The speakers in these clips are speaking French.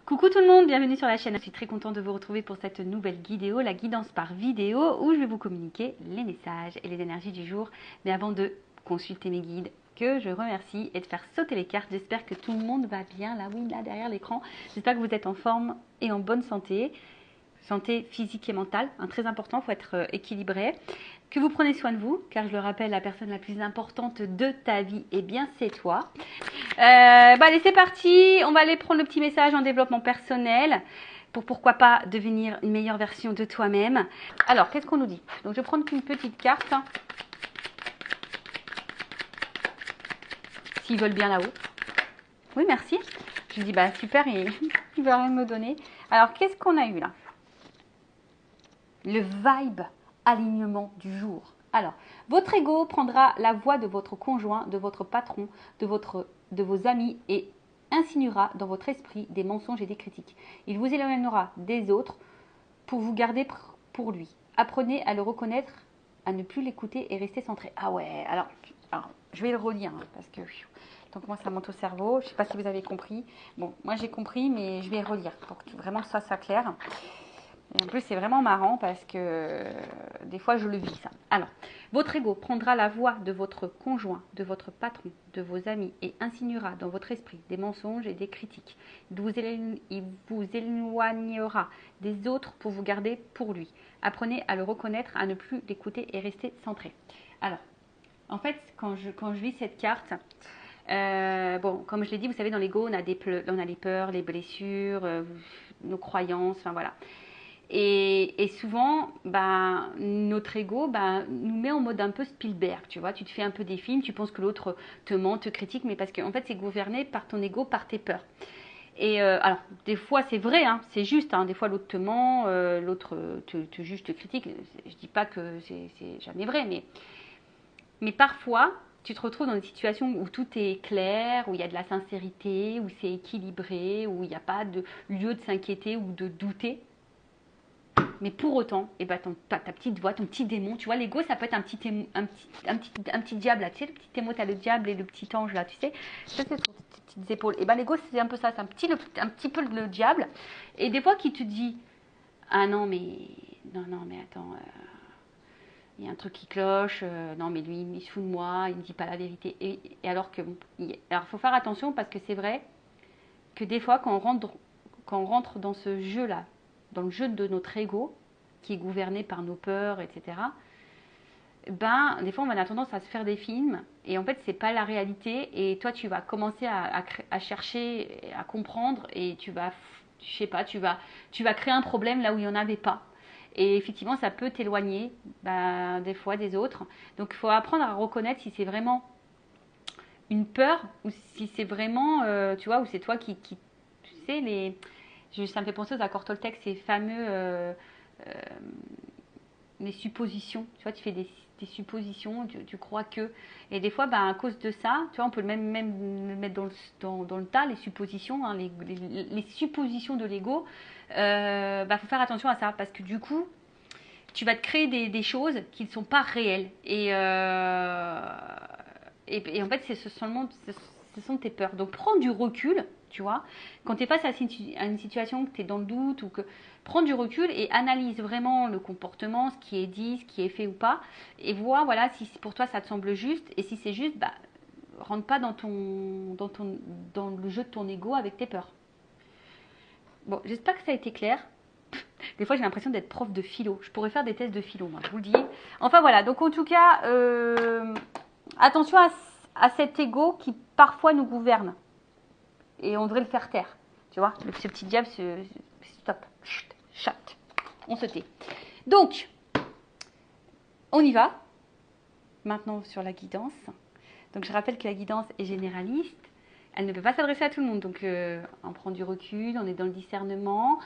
Coucou tout le monde, bienvenue sur la chaîne. Je suis très contente de vous retrouver pour cette nouvelle vidéo, la guidance par vidéo, où je vais vous communiquer les messages et les énergies du jour. Mais avant de consulter mes guides, que je remercie et de faire sauter les cartes, j'espère que tout le monde va bien, là oui, là derrière l'écran. J'espère que vous êtes en forme et en bonne santé. Santé physique et mentale, très important, il faut être équilibré. Que vous prenez soin de vous, car je le rappelle, la personne la plus importante de ta vie, eh bien c'est toi. Allez, c'est parti, on va aller prendre le petit message en développement personnel pour pourquoi pas devenir une meilleure version de toi-même. Alors, qu'est-ce qu'on nous dit? Donc, je vais prendre une petite carte. S'ils veulent bien là-haut. Oui, merci. Je dis, bah super, il ne veut rien me donner. Alors, qu'est-ce qu'on a eu là? Le vibe alignement du jour. Alors, votre ego prendra la voix de votre conjoint, de votre patron, de vos amis et insinuera dans votre esprit des mensonges et des critiques. Il vous éloignera des autres pour vous garder pour lui. Apprenez à le reconnaître, à ne plus l'écouter et rester centré. Ah ouais, alors je vais le relire parce que donc moi ça monte au cerveau. Je ne sais pas si vous avez compris. Bon, moi j'ai compris, mais je vais relire pour que vraiment ça soit clair. Et en plus, c'est vraiment marrant parce que des fois, je le vis ça. Alors, votre ego prendra la voix de votre conjoint, de votre patron, de vos amis et insinuera dans votre esprit des mensonges et des critiques. Il vous éloignera des autres pour vous garder pour lui. Apprenez à le reconnaître, à ne plus l'écouter et rester centré. Alors, en fait, quand je lis cette carte, bon, comme je l'ai dit, vous savez, dans l'ego, on a les peurs, les blessures, nos croyances, enfin voilà. Et souvent, notre ego nous met en mode un peu Spielberg, tu vois. Tu te fais un peu des films, tu penses que l'autre te ment, te critique, mais parce qu'en fait, c'est gouverné par ton ego, par tes peurs. Et alors, des fois, c'est vrai, hein, c'est juste. Hein, des fois, l'autre te ment, l'autre te juge, te critique. Je dis pas que c'est jamais vrai, mais parfois, tu te retrouves dans une situation où tout est clair, où il y a de la sincérité, où c'est équilibré, où il n'y a pas de lieu de s'inquiéter ou de douter. Mais pour autant, ta petite voix, ton petit démon, tu vois, l'ego, ça peut être un petit diable, là, tu sais, le petit émo, t'as le diable et le petit ange, là, tu sais, ça, c'est sur tes petites épaules. Et l'ego, c'est un peu ça, c'est un petit peu le diable. Et des fois, qui te dit, ah non, mais attends, il y a un truc qui cloche, non, mais lui, il se fout de moi, il ne me dit pas la vérité. Et alors que, alors, il faut faire attention parce que c'est vrai que des fois, quand on rentre dans ce jeu-là, dans le jeu de notre ego, qui est gouverné par nos peurs, etc., des fois, on a tendance à se faire des films, et en fait, c'est pas la réalité, et toi, tu vas commencer à chercher, à comprendre, et tu vas créer un problème là où il n'y en avait pas. Et effectivement, ça peut t'éloigner, des fois, des autres. Donc, il faut apprendre à reconnaître si c'est vraiment une peur, ou si c'est vraiment, tu vois, ou c'est toi qui tu sais, ça me fait penser aux accords Toltec, ces fameux les suppositions. Tu vois, tu fais des suppositions, tu crois que. Et des fois, à cause de ça, tu vois, on peut même le mettre dans le tas, les suppositions, hein, les suppositions de l'ego. Faut faire attention à ça, parce que du coup, tu vas te créer des choses qui ne sont pas réelles. Et en fait, ce sont tes peurs. Donc, prends du recul, tu vois. Quand tu es face à une situation, que tu es dans le doute, ou que prends du recul et analyse vraiment le comportement, ce qui est dit, ce qui est fait ou pas. Et vois, voilà, si pour toi, ça te semble juste. Et si c'est juste, rentre pas dans le jeu de ton ego avec tes peurs. Bon, j'espère que ça a été clair. Des fois, j'ai l'impression d'être prof de philo. Je pourrais faire des tests de philo, moi, je vous le dis. Enfin, voilà. Donc, en tout cas, attention à cet ego qui, parfois, nous gouverne. Et on devrait le faire taire. Tu vois, ce petit diable, stop. Chut, chat. On se tait. Donc, on y va. Maintenant, sur la guidance. Donc, je rappelle que la guidance est généraliste. Elle ne peut pas s'adresser à tout le monde. Donc, on prend du recul, on est dans le discernement.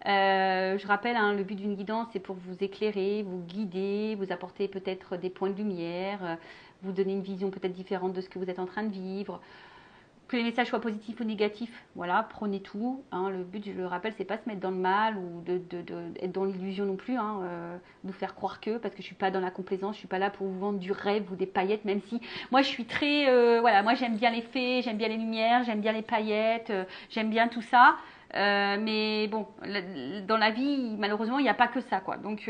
Je rappelle, hein, le but d'une guidance, c'est pour vous éclairer, vous guider, vous apporter peut-être des points de lumière, vous donner une vision peut-être différente de ce que vous êtes en train de vivre. Que les messages soient positifs ou négatifs, voilà, prenez tout. Hein, le but, je le rappelle, c'est pas se mettre dans le mal ou être dans l'illusion non plus, hein, nous faire croire que, parce que je suis pas dans la complaisance, je suis pas là pour vous vendre du rêve ou des paillettes, même si moi je suis très, voilà, moi j'aime bien les fées, j'aime bien les lumières, j'aime bien les paillettes, j'aime bien tout ça. Mais bon, dans la vie, malheureusement, il n'y a pas que ça, quoi. Donc,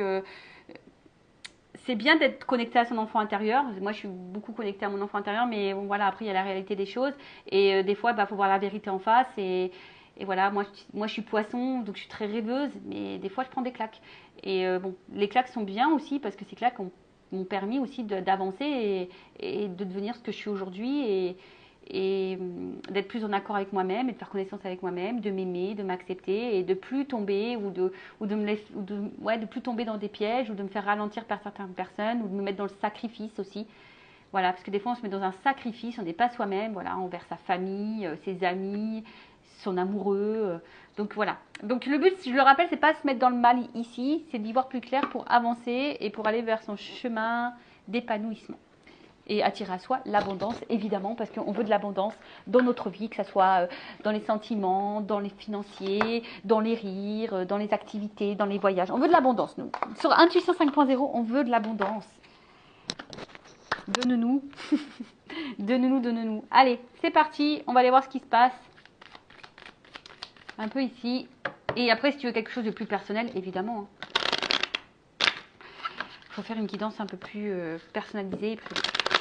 c'est bien d'être connecté à son enfant intérieur. Moi, je suis beaucoup connectée à mon enfant intérieur, mais bon, voilà, après, il y a la réalité des choses. Et des fois, il faut voir la vérité en face. Et voilà, moi, je suis poisson, donc je suis très rêveuse, mais des fois, je prends des claques. Et bon, les claques sont bien aussi, parce que ces claques m'ont permis aussi d'avancer et de devenir ce que je suis aujourd'hui. Et d'être plus en accord avec moi-même et de faire connaissance avec moi-même, de m'aimer, de m'accepter et de plus tomber ouais, de plus tomber dans des pièges ou de me faire ralentir par certaines personnes ou de me mettre dans le sacrifice aussi. Voilà, parce que des fois on se met dans un sacrifice, on n'est pas soi-même, voilà, envers sa famille, ses amis, son amoureux. Donc voilà. Donc le but, je le rappelle, c'est pas se mettre dans le mal ici, c'est d'y voir plus clair pour avancer et pour aller vers son chemin d'épanouissement. Et attirer à soi l'abondance, évidemment, parce qu'on veut de l'abondance dans notre vie, que ce soit dans les sentiments, dans les financiers, dans les rires, dans les activités, dans les voyages. On veut de l'abondance, nous. Sur Intuition 5.0, on veut de l'abondance. Donne-nous. Donne-nous, donne-nous. Allez, c'est parti. On va aller voir ce qui se passe. Un peu ici. Et après, si tu veux quelque chose de plus personnel, évidemment. Il faut faire une guidance un peu plus personnalisée.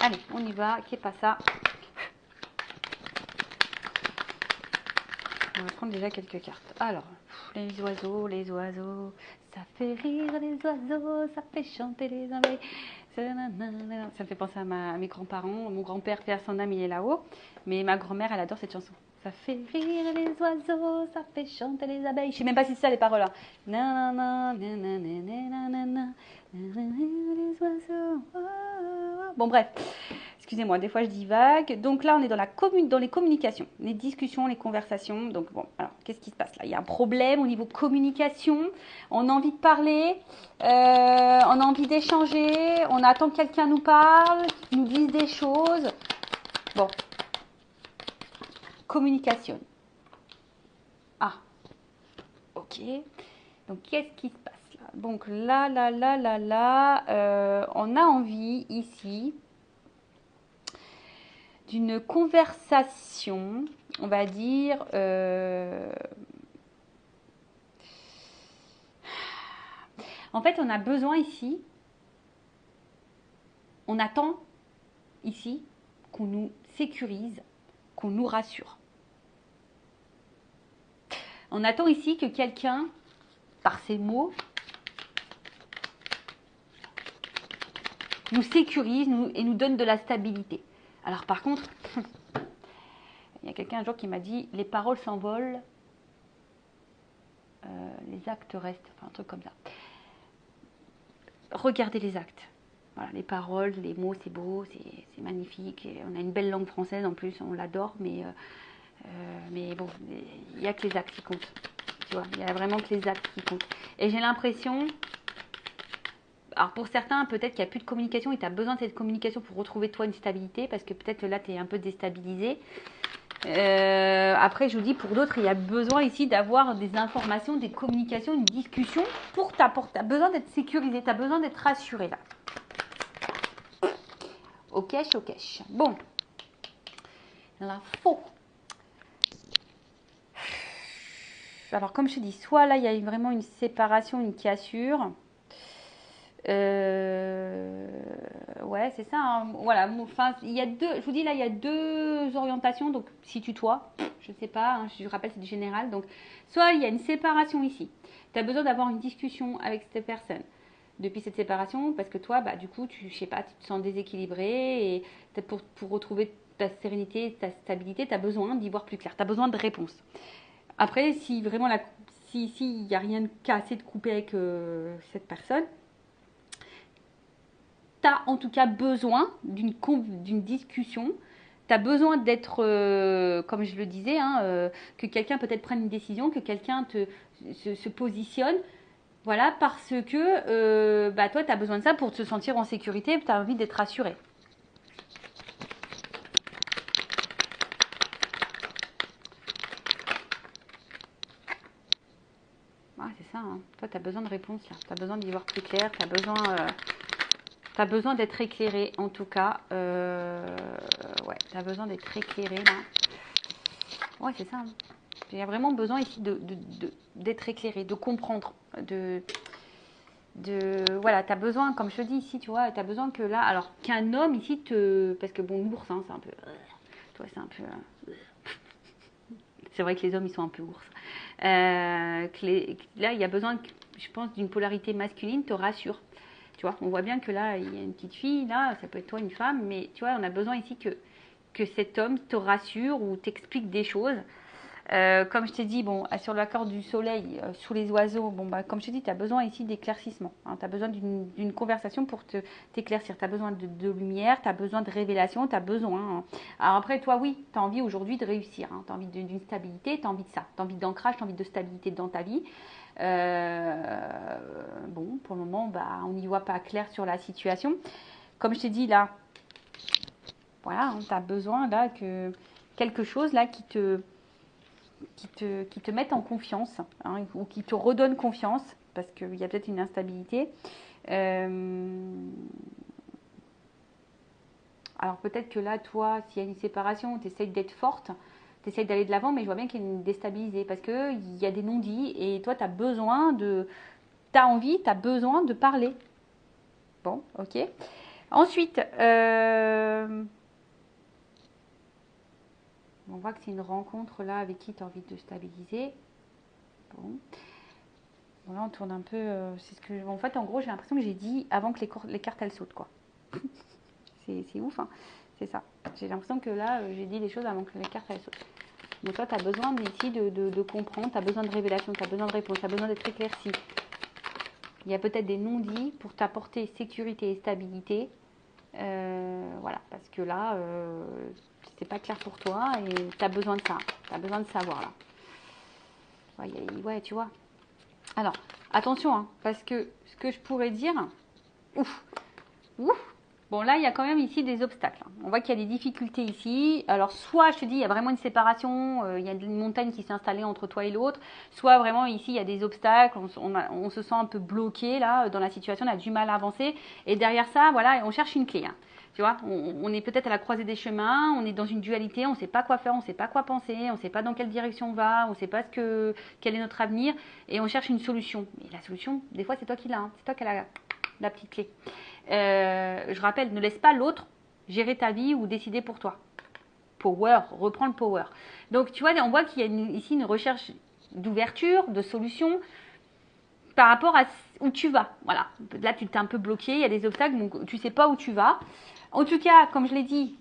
Allez, on y va. Qu'est pas ça? On va prendre déjà quelques cartes. Alors, les oiseaux, ça fait rire les oiseaux, ça fait chanter les abeilles. Ça me fait penser à mes grands-parents. Mon grand-père, fait à son âme, il est là-haut. Mais ma grand-mère, elle adore cette chanson. Ça fait rire les oiseaux, ça fait chanter les abeilles. Je sais même pas si c'est ça les paroles. Hein. Les oiseaux. Bon, bref. Excusez-moi, des fois je divague. Donc là, on est dans les communications, les discussions, les conversations. Donc bon, alors, qu'est-ce qui se passe là? Il y a un problème au niveau communication. On a envie de parler, on a envie d'échanger, on attend que quelqu'un nous parle, nous dise des choses. Bon. Communication. Ah, ok. Donc, qu'est-ce qui se passe là? Donc là, on a envie ici d'une conversation, on va dire, en fait, on a besoin ici, on attend ici qu'on nous sécurise, qu'on nous rassure. On attend ici que quelqu'un, par ses mots, nous sécurise et nous donne de la stabilité. Alors par contre, il y a quelqu'un un jour qui m'a dit « les paroles s'envolent, les actes restent », enfin un truc comme ça. Regardez les actes. Voilà, les paroles, les mots, c'est beau, c'est magnifique. Et on a une belle langue française en plus, on l'adore, mais bon, il n'y a que les actes qui comptent. Tu vois, il n'y a vraiment que les actes qui comptent. Et j'ai l'impression... Alors pour certains, peut-être qu'il n'y a plus de communication et tu as besoin de cette communication pour retrouver toi une stabilité parce que peut-être là tu es un peu déstabilisé. Après je vous dis pour d'autres il y a besoin ici d'avoir des informations, des communications, une discussion pour t'apporter. Tu as besoin d'être sécurisé, tu as besoin d'être rassuré là. Ok. Bon. L'info. Alors comme je te dis, soit là il y a vraiment une séparation, une cassure. Ouais, c'est ça. Hein. Voilà. Enfin, il y a deux. Je vous dis là, il y a deux orientations. Donc, situe-toi. Je sais pas. Hein, je rappelle, c'est du général. Donc, soit il y a une séparation ici. Tu as besoin d'avoir une discussion avec cette personne depuis cette séparation parce que toi, bah, du coup, je sais pas, tu te sens déséquilibré et pour retrouver ta sérénité, ta stabilité, tu as besoin d'y voir plus clair. Tu as besoin de réponses. Après, si vraiment il n'y a rien de cassé de coupé avec cette personne. Tu as en tout cas besoin d'une discussion. Tu as besoin d'être, comme je le disais, hein, que quelqu'un peut-être prenne une décision, que quelqu'un se positionne. Voilà, parce que bah, toi, tu as besoin de ça pour te sentir en sécurité, tu as envie d'être rassuré. Ouais, c'est ça. Hein. Toi, tu as besoin de réponses là. Tu as besoin d'y voir plus clair. Tu as besoin... Tu as besoin d'être éclairé, en tout cas. Ouais, tu as besoin d'être éclairé, là. Ouais, c'est ça. Hein. Il y a vraiment besoin ici d'être éclairé, de comprendre, voilà, tu as besoin, comme je te dis ici, tu vois, tu as besoin que là, alors qu'un homme ici parce que bon, l'ours, hein, c'est un peu, toi, c'est un peu, c'est vrai que les hommes, ils sont un peu ours. Là, il y a besoin, je pense, d'une polarité masculine, te rassure. Tu vois, on voit bien que là, il y a une petite fille, là, ça peut être toi, une femme, mais tu vois, on a besoin ici que cet homme te rassure ou t'explique des choses. Comme je t'ai dit, bon, sur l'accord du soleil, sous les oiseaux, bon, bah, comme je t'ai dit, tu as besoin ici d'éclaircissement. Hein, tu as besoin d'une conversation pour t'éclaircir. Tu as besoin de lumière, tu as besoin de révélation, tu as besoin. Hein. Alors après, toi, oui, tu as envie aujourd'hui de réussir. Hein, tu as envie d'une stabilité, tu as envie de ça. Tu as envie d'ancrage, tu as envie de stabilité dans ta vie. Bon, pour le moment, bah, on n'y voit pas clair sur la situation. Comme je t'ai dit, là, voilà, hein, tu as besoin là que quelque chose là qui te mette en confiance, hein, ou qui te redonne confiance, parce qu'il y a peut-être une instabilité. Alors peut-être que là, toi, s'il y a une séparation, tu essayes d'être forte, tu essayes d'aller de l'avant, mais je vois bien qu'il y a une déstabilisée, parce qu'il y a des non-dits, et toi, tu as besoin tu as envie, tu as besoin de parler. Bon, ok. Ensuite, on voit que c'est une rencontre là avec qui tu as envie de stabiliser. Bon. Bon, là, on tourne un peu. C'est ce que, en fait, en gros, j'ai l'impression que j'ai dit avant que les cartes elles sautent, quoi. C'est ouf, hein. C'est ça. J'ai l'impression que là, j'ai dit les choses avant que les cartes elles sautent. Donc, toi, tu as besoin ici de comprendre, tu as besoin de révélation, tu as besoin de réponse, tu as besoin d'être éclairci. Il y a peut-être des non-dits pour t'apporter sécurité et stabilité. Voilà, parce que là, c'est pas clair pour toi et tu as besoin de ça. Tu as besoin de savoir, là. Ouais, tu vois. Alors, attention, hein, parce que ce que je pourrais dire, ouf, bon là, il y a quand même ici des obstacles. Hein. On voit qu'il y a des difficultés ici. Alors, soit, je te dis, il y a vraiment une séparation, il y a une montagne qui s'est installée entre toi et l'autre, soit vraiment ici, il y a des obstacles, on se sent un peu bloqué là, dans la situation, on a du mal à avancer. Et derrière ça, voilà, on cherche une clé. Hein. Tu vois, on est peut-être à la croisée des chemins, on est dans une dualité, on ne sait pas quoi faire, on ne sait pas quoi penser, on ne sait pas dans quelle direction on va, on ne sait pas quel est notre avenir, et on cherche une solution. Mais la solution, des fois, c'est toi qui l'as, hein. C'est toi qui as la petite clé. Je rappelle, ne laisse pas l'autre gérer ta vie ou décider pour toi. Power, reprends le power. Donc, tu vois, on voit qu'il y a ici une recherche d'ouverture, de solution, par rapport à où tu vas. Voilà. Là, tu t'es un peu bloqué, il y a des obstacles, donc tu ne sais pas où tu vas. En tout cas, comme je l'ai dit,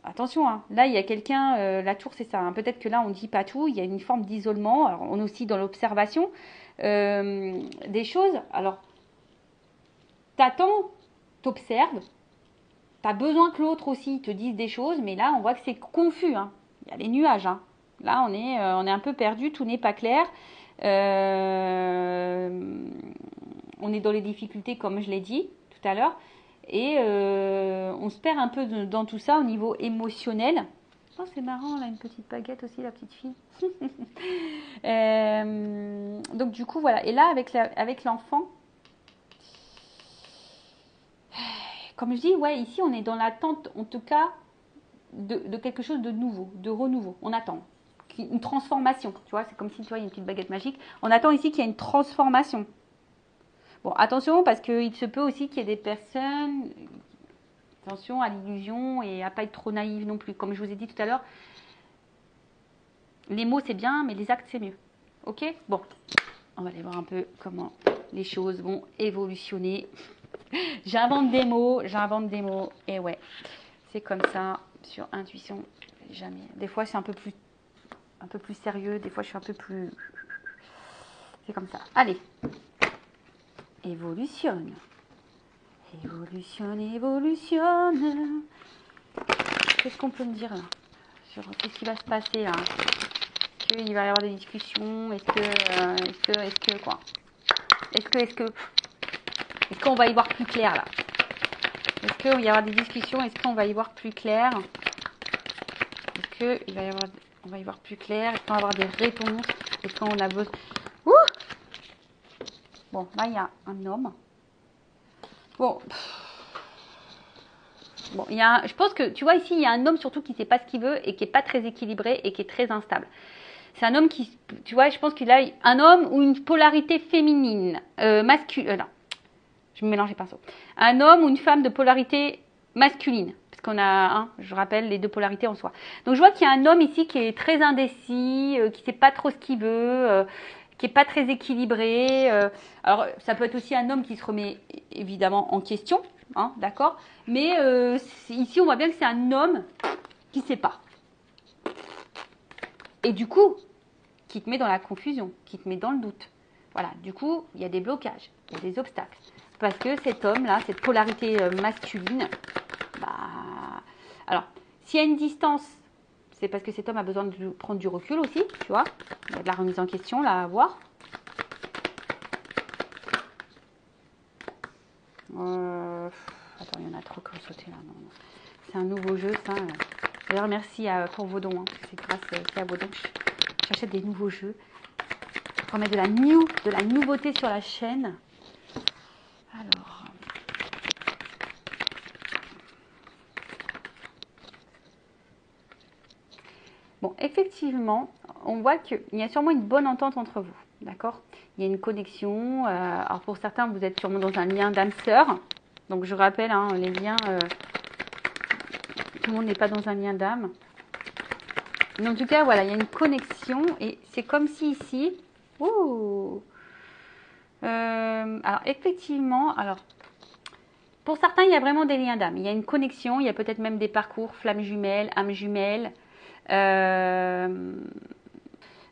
attention, hein, là, il y a quelqu'un, la tour, c'est ça. Hein, peut-être que là, on ne dit pas tout, il y a une forme d'isolement. Alors, on est aussi dans l'observation des choses. Alors, t'attends, t'observes, t'as besoin que l'autre aussi te dise des choses, mais là, on voit que c'est confus. Hein. Il y a les nuages. Hein. Là, on est un peu perdu, tout n'est pas clair. On est dans les difficultés, comme je l'ai dit tout à l'heure. Et on se perd un peu dans tout ça au niveau émotionnel. Oh, c'est marrant, là, une petite baguette aussi, la petite fille. Donc, du coup, voilà. Et là, avec l'enfant, comme je dis, ouais, ici, on est dans l'attente, en tout cas, de quelque chose de nouveau, de renouveau. On attend. Une transformation, tu vois, c'est comme si tu vois, il y a une petite baguette magique. On attend ici qu'il y ait une transformation. Bon, attention, parce qu'il se peut aussi qu'il y ait des personnes, attention à l'illusion et à pas être trop naïve non plus. Comme je vous ai dit tout à l'heure, les mots c'est bien, mais les actes c'est mieux. Ok? Bon, on va aller voir un peu comment les choses vont évolutionner. J'invente des mots, et ouais, c'est comme ça, sur intuition, jamais. Des fois c'est un peu plus sérieux, des fois je suis un peu plus... C'est comme ça. Allez, évolutionne. Évolutionne. Qu'est-ce qu'on peut me dire là sur ce qui va se passer là? Est-ce qu'il va y avoir des discussions? Est-ce qu'on va y voir plus clair là? Est-ce qu'il va y avoir des discussions? Est-ce qu'on va y voir plus clair? Est-ce qu'on va y voir plus clair? Est-ce qu'on va avoir des réponses? Est-ce qu'on a besoin... Bon, là il y a un homme. Bon, je pense que, tu vois, ici, il y a un homme surtout qui ne sait pas ce qu'il veut et qui n'est pas très équilibré et qui est très instable. C'est un homme qui, tu vois, je pense qu'il a un homme ou une polarité féminine, masculine. Non, je me mélange les pinceaux. Un homme ou une femme de polarité masculine. Parce qu'on a, je rappelle, les deux polarités en soi. Donc je vois qu'il y a un homme ici qui est très indécis, qui ne sait pas trop ce qu'il veut, qui n'est pas très équilibré. Alors ça peut être aussi un homme qui se remet évidemment en question, d'accord. Mais ici on voit bien que c'est un homme qui ne sait pas. Et du coup, qui te met dans la confusion, qui te met dans le doute. Voilà, du coup, il y a des blocages, il y a des obstacles. Parce que cet homme-là, cette polarité masculine, alors, s'il y a une distance, c'est parce que cet homme a besoin de prendre du recul aussi, tu vois. Il y a de la remise en question, là, à voir. Attends, il y en a trop qui ont sauté, là. Non. C'est un nouveau jeu, ça. D'ailleurs, merci pour vos dons. C'est grâce à vos dons que j'achète des nouveaux jeux. Pour mettre de la nouveauté sur la chaîne. Alors... Bon, effectivement, on voit qu'il y a sûrement une bonne entente entre vous, d'accord? Il y a une connexion. Alors pour certains, vous êtes sûrement dans un lien d'âme-sœur. Donc je rappelle, les liens, tout le monde n'est pas dans un lien d'âme. Mais en tout cas, voilà, il y a une connexion et c'est comme si ici... alors effectivement, pour certains, il y a vraiment des liens d'âme. Il y a une connexion, il y a peut-être même des parcours, flammes jumelles, âmes jumelles. Mais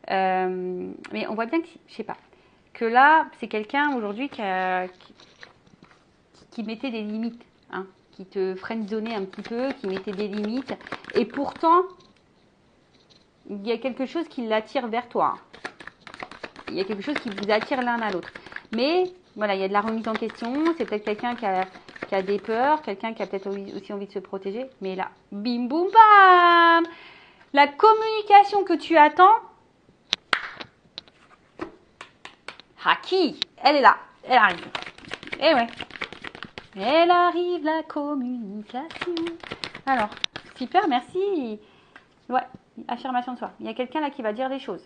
on voit bien que, je sais pas, que là, c'est quelqu'un aujourd'hui qui mettait des limites, qui te friendzonnait un petit peu, qui mettait des limites. Et pourtant, il y a quelque chose qui l'attire vers toi. Il y a quelque chose qui vous attire l'un à l'autre. Mais voilà, il y a de la remise en question. C'est peut-être quelqu'un qui a des peurs, quelqu'un qui a peut-être aussi envie de se protéger. Mais là, bim boum bam! La communication que tu attends, Haki, elle est là, elle arrive. Eh ouais, elle arrive la communication. Alors, super, merci. Ouais, affirmation de soi. Il y a quelqu'un là qui va dire les choses.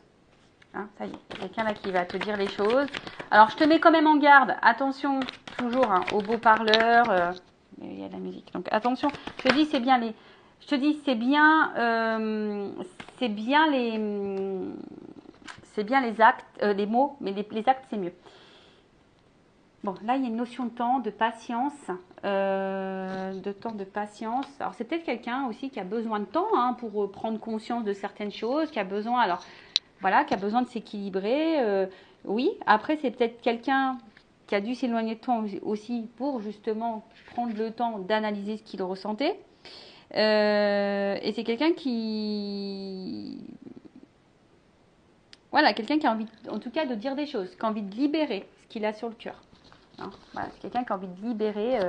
Ça y est, il y a quelqu'un là qui va te dire les choses. Alors, je te mets quand même en garde. Attention, toujours aux beaux parleurs. Il y a de la musique. Donc, attention, je te dis, c'est bien les... Je te dis, c'est bien les actes, les mots, mais les actes, c'est mieux. Bon, là, il y a une notion de temps, de patience, de patience. Alors, c'est peut-être quelqu'un aussi qui a besoin de temps pour prendre conscience de certaines choses, qui a besoin, qui a besoin de s'équilibrer. Oui, après, c'est peut-être quelqu'un qui a dû s'éloigner de toi aussi pour justement prendre le temps d'analyser ce qu'il ressentait. Et c'est quelqu'un qui... Voilà, quelqu'un qui a envie, en tout cas, de dire des choses, qui a envie de libérer ce qu'il a sur le cœur. Voilà, c'est quelqu'un qui a envie de libérer,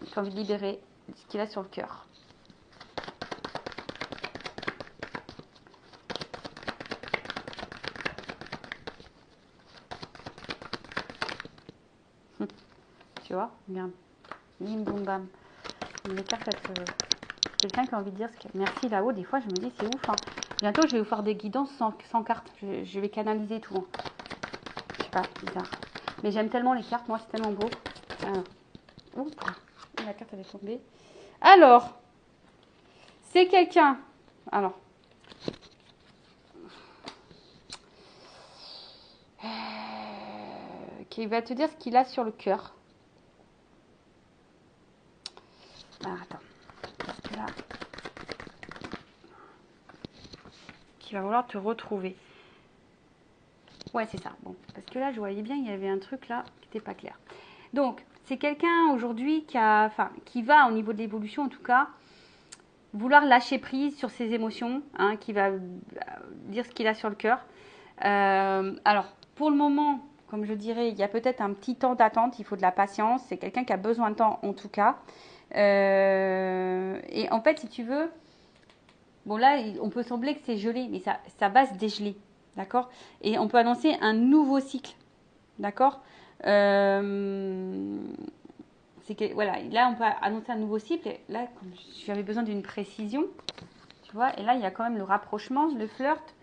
ce qu'il a sur le cœur. Tu vois, regarde, bim boum bam. Les cartes, quelqu'un qui a envie de dire ce que... Merci là-haut, des fois je me dis c'est ouf. Bientôt je vais vous faire des guidances sans cartes, je vais canaliser tout. Je sais pas, bizarre. Mais j'aime tellement les cartes, moi c'est tellement beau. Alors, la carte elle est tombée. Alors, c'est quelqu'un. Alors. Qui va te dire ce qu'il a sur le cœur. Alors, attends. Parce que là, qui va vouloir te retrouver. Ouais, c'est ça. Bon, parce que là, je voyais bien, il y avait un truc là qui n'était pas clair. Donc, c'est quelqu'un aujourd'hui qui va, au niveau de l'évolution en tout cas, vouloir lâcher prise sur ses émotions, qui va dire ce qu'il a sur le cœur. Alors, pour le moment, comme je dirais, il y a peut-être un petit temps d'attente, il faut de la patience. C'est quelqu'un qui a besoin de temps en tout cas. Et en fait, si tu veux, bon là, on peut sembler que c'est gelé, mais ça va se dégeler, d'accord? Et on peut annoncer un nouveau cycle, d'accord? Voilà, là, on peut annoncer un nouveau cycle. Et là, comme j'avais besoin d'une précision, tu vois, et là, il y a quand même le rapprochement, le flirt.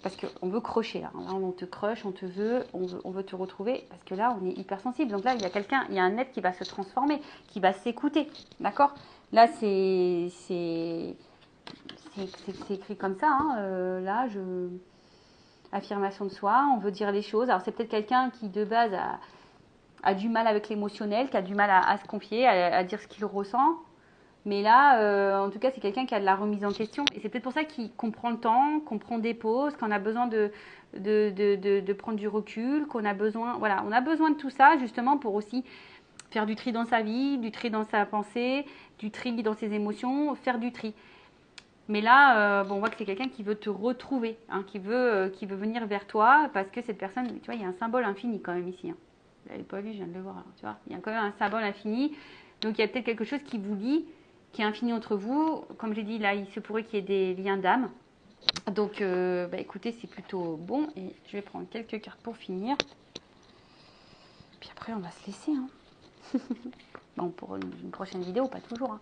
parce qu'on veut crocher. Là, on te crush, on te veut, on veut te retrouver, parce que là, on est hypersensible. Donc là, il y a quelqu'un, il y a un être qui va se transformer, qui va s'écouter, d'accord? Là, c'est écrit comme ça, hein. Là, affirmation de soi, on veut dire les choses. Alors, c'est peut-être quelqu'un qui, de base, a du mal avec l'émotionnel, qui a du mal à se confier, à dire ce qu'il ressent. Mais là, en tout cas, c'est quelqu'un qui a de la remise en question. Et c'est peut-être pour ça qu'on prend le temps, qu'on prend des pauses, qu'on a besoin de prendre du recul, qu'on a besoin, voilà, on a besoin de tout ça justement pour aussi faire du tri dans sa vie, du tri dans sa pensée, du tri dans ses émotions, faire du tri. Mais là, bon, on voit que c'est quelqu'un qui veut te retrouver, hein, qui veut venir vers toi, parce que cette personne, tu vois, il y a un symbole infini quand même ici. Hein. Vous l'avez pas vu, je viens de le voir. Là, tu vois, il y a quand même un symbole infini. Donc il y a peut-être quelque chose qui vous lie, qui est infini entre vous. Comme j'ai dit, là, il se pourrait qu'il y ait des liens d'âme. Donc, bah, écoutez, c'est plutôt bon. Et je vais prendre quelques cartes pour finir. Puis après, on va se laisser. Hein. Bon, pour une prochaine vidéo, pas toujours. Hein.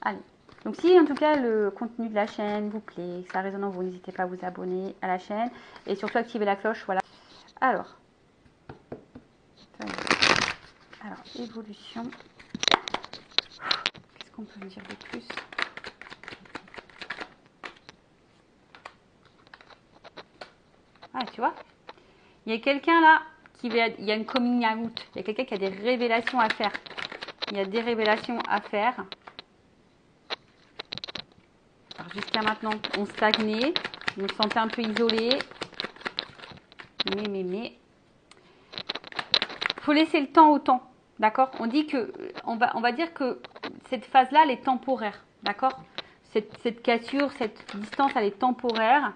Allez. Donc si en tout cas le contenu de la chaîne vous plaît, que ça résonne en vous, n'hésitez pas à vous abonner à la chaîne et surtout activer la cloche. Voilà. Alors, évolution. Qu'est-ce qu'on peut me dire de plus? Ah, tu vois, il y a quelqu'un là il y a une coming out. Il y a quelqu'un qui a des révélations à faire. Il y a des révélations à faire. Jusqu'à maintenant, on stagnait, on se sentait un peu isolé. Mais. Faut laisser le temps au temps, d'accord? On dit que, on va dire que cette phase-là, elle est temporaire, d'accord? Cette cassure, cette distance, elle est temporaire,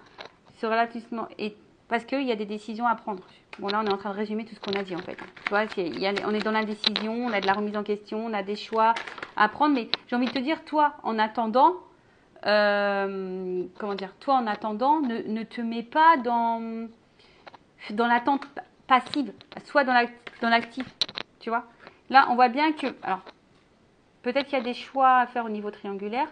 ce ralentissement, et parce qu'il y a des décisions à prendre. Bon, là, on est en train de résumer tout ce qu'on a dit, en fait. Tu vois, on est dans l'indécision, on a de la remise en question, on a des choix à prendre, mais j'ai envie de te dire, toi, en attendant, comment dire, toi, en attendant, ne te mets pas dans l'attente passive, soit dans l'actif, tu vois. Là, on voit bien que, alors, peut-être qu'il y a des choix à faire au niveau triangulaire,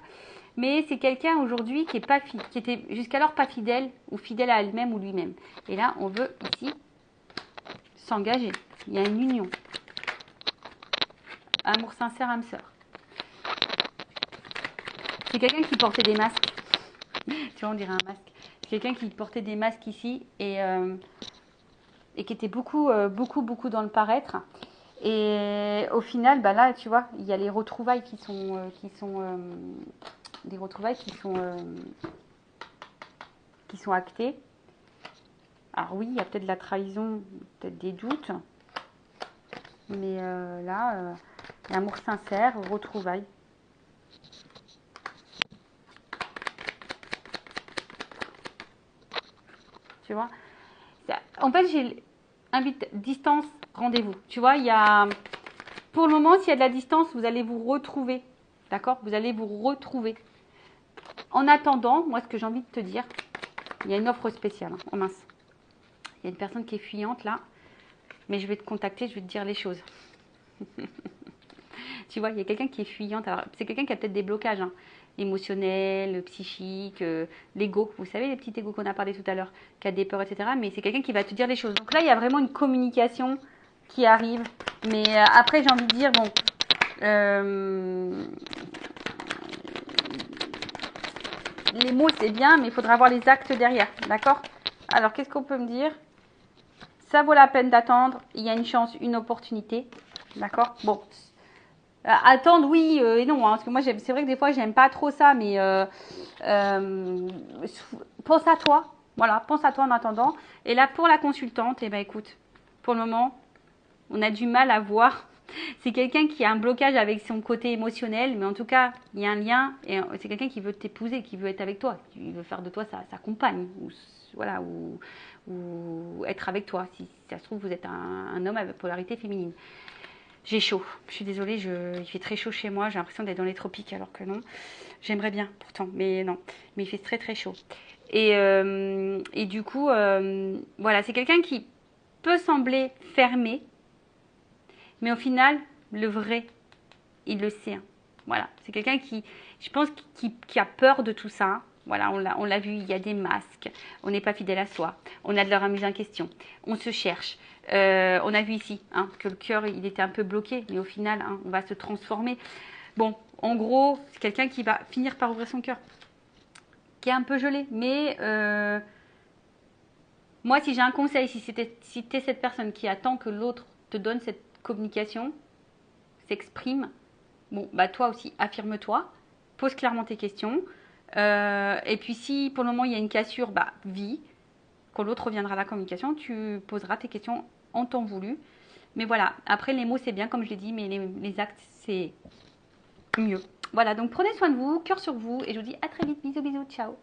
mais c'est quelqu'un aujourd'hui qui était jusqu'alors pas fidèle ou fidèle à elle-même ou lui-même. Et là, on veut ici s'engager. Il y a une union. Amour sincère, âme sœur. C'est quelqu'un qui portait des masques. Tu vois, on dirait un masque. C'est quelqu'un qui portait des masques ici et qui était beaucoup dans le paraître. Et au final, bah là, tu vois, il y a les retrouvailles qui sont des retrouvailles qui sont actées. Alors oui, il y a peut-être de la trahison, peut-être des doutes, mais là, l'amour sincère, retrouvailles. Tu vois, en fait, j'ai distance, rendez-vous. Tu vois, il y a, pour le moment, s'il y a de la distance, vous allez vous retrouver. D'accord? Vous allez vous retrouver. En attendant, moi, ce que j'ai envie de te dire, il y a une offre spéciale. Hein. Oh mince. Il y a une personne qui est fuyante là. Mais je vais te contacter, je vais te dire les choses. Tu vois, il y a quelqu'un qui est fuyante. Alors, c'est quelqu'un qui a peut-être des blocages hein, émotionnels, psychiques, l'ego. Vous savez, les petits égos qu'on a parlé tout à l'heure, qui a des peurs, etc. Mais c'est quelqu'un qui va te dire les choses. Donc là, il y a vraiment une communication qui arrive. Mais après, j'ai envie de dire, bon... les mots, c'est bien, mais il faudra avoir les actes derrière. D'accord? Alors, qu'est-ce qu'on peut me dire? Ça vaut la peine d'attendre. Il y a une chance, une opportunité. D'accord? Bon. Attendre, oui et non. Hein, parce que moi, c'est vrai que des fois, j'aime pas trop ça. Mais pense à toi. Voilà, pense à toi en attendant. Et là, pour la consultante, eh ben, écoute, pour le moment, on a du mal à voir. C'est quelqu'un qui a un blocage avec son côté émotionnel, mais en tout cas, il y a un lien. Et c'est quelqu'un qui veut t'épouser, qui veut être avec toi, qui veut faire de toi sa compagne, ou voilà, ou être avec toi. Si ça se trouve, vous êtes un homme avec polarité féminine. J'ai chaud. Je suis désolée, il fait très chaud chez moi. J'ai l'impression d'être dans les tropiques, alors que non. J'aimerais bien, pourtant, mais non. Mais il fait très très chaud. Et du coup, voilà, c'est quelqu'un qui peut sembler fermé. Mais au final, le vrai, il le sait. Hein. Voilà, c'est quelqu'un qui, je pense, qui a peur de tout ça. Voilà, on l'a vu, il y a des masques. On n'est pas fidèle à soi. On a de la remise en question. On se cherche. On a vu ici hein, que le cœur, il était un peu bloqué. Mais au final, hein, on va se transformer. Bon, en gros, c'est quelqu'un qui va finir par ouvrir son cœur. Qui est un peu gelé. Mais moi, si j'ai un conseil, si t'es cette personne qui attend que l'autre te donne cette communication, s'exprime, bon, bah toi aussi, affirme-toi. Pose clairement tes questions. Et puis si pour le moment il y a une cassure, bah vis. Quand l'autre reviendra à la communication, tu poseras tes questions en temps voulu. Mais voilà, après les mots c'est bien comme je l'ai dit, mais les actes c'est mieux. Voilà, donc prenez soin de vous, cœur sur vous, et je vous dis à très vite. Bisous, bisous, ciao.